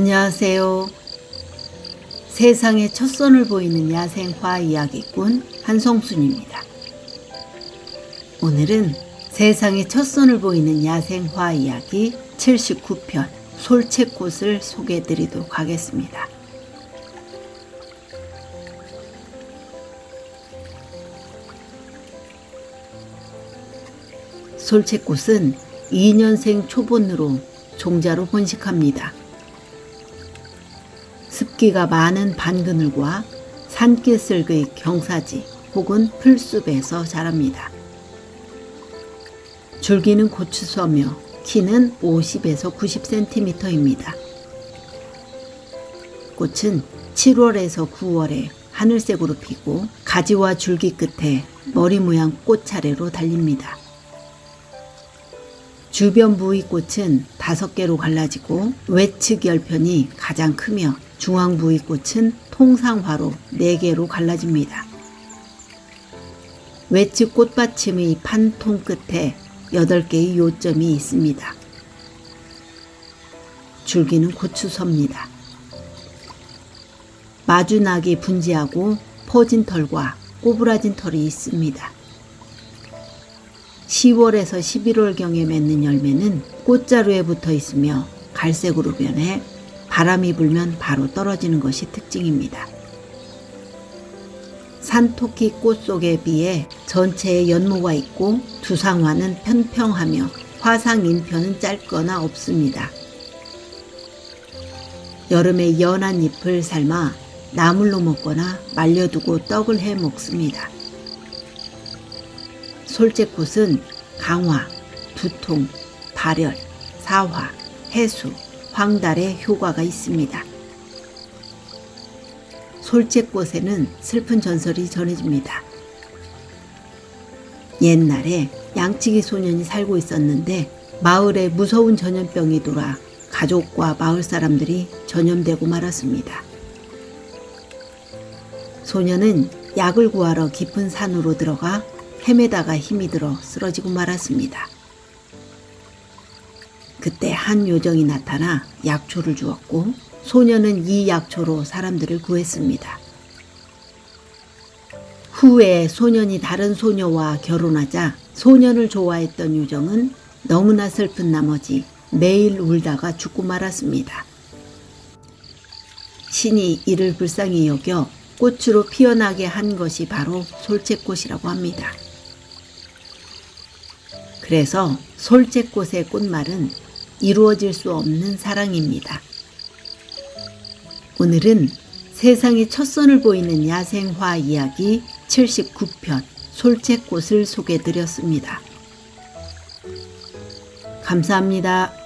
안녕하세요. 세상에 첫 손을 보이는 야생화 이야기꾼 한성순입니다. 오늘은 세상에 첫 손을 보이는 야생화 이야기 79편 솔채꽃을 소개해 드리도록 하겠습니다. 솔채꽃은 2년생 초본으로 종자로 번식합니다. 습기가 많은 반그늘과 산기슭의 경사지 혹은 풀숲에서 자랍니다. 줄기는 고추서며 키는 50에서 90cm입니다. 꽃은 7월에서 9월에 하늘색으로 피고 가지와 줄기 끝에 머리 모양 꽃차례로 달립니다. 주변 부위꽃은 5개로 갈라지고 외측 열편이 가장 크며 중앙 부위꽃은 통상화로 4개로 갈라집니다. 외측 꽃받침의 판통 끝에 8개의 요점이 있습니다. 줄기는 고추섭니다. 마주나기 분지하고 퍼진 털과 꼬부라진 털이 있습니다. 10월에서 11월경에 맺는 열매는 꽃자루에 붙어 있으며 갈색으로 변해 바람이 불면 바로 떨어지는 것이 특징입니다. 산토끼 꽃 속에 비해 전체에 연모가 있고 두상화는 평평하며 화상 인편은 짧거나 없습니다. 여름에 연한 잎을 삶아 나물로 먹거나 말려두고 떡을 해 먹습니다. 솔채꽃은 강화, 두통, 발열, 사화, 해수, 황달에 효과가 있습니다. 솔채꽃에는 슬픈 전설이 전해집니다. 옛날에 양치기 소년이 살고 있었는데 마을에 무서운 전염병이 돌아 가족과 마을 사람들이 전염되고 말았습니다. 소년은 약을 구하러 깊은 산으로 들어가 헤매다가 힘이 들어 쓰러지고 말았습니다. 그때 한 요정이 나타나 약초를 주었고 소년은 이 약초로 사람들을 구했습니다. 후에 소년이 다른 소녀와 결혼하자 소년을 좋아했던 요정은 너무나 슬픈 나머지 매일 울다가 죽고 말았습니다. 신이 이를 불쌍히 여겨 꽃으로 피어나게 한 것이 바로 솔채꽃이라고 합니다. 그래서 솔채꽃의 꽃말은 이루어질 수 없는 사랑입니다. 오늘은 세상에 첫 손을 보이는 야생화 이야기 79편 솔채꽃을 소개해드렸습니다. 감사합니다.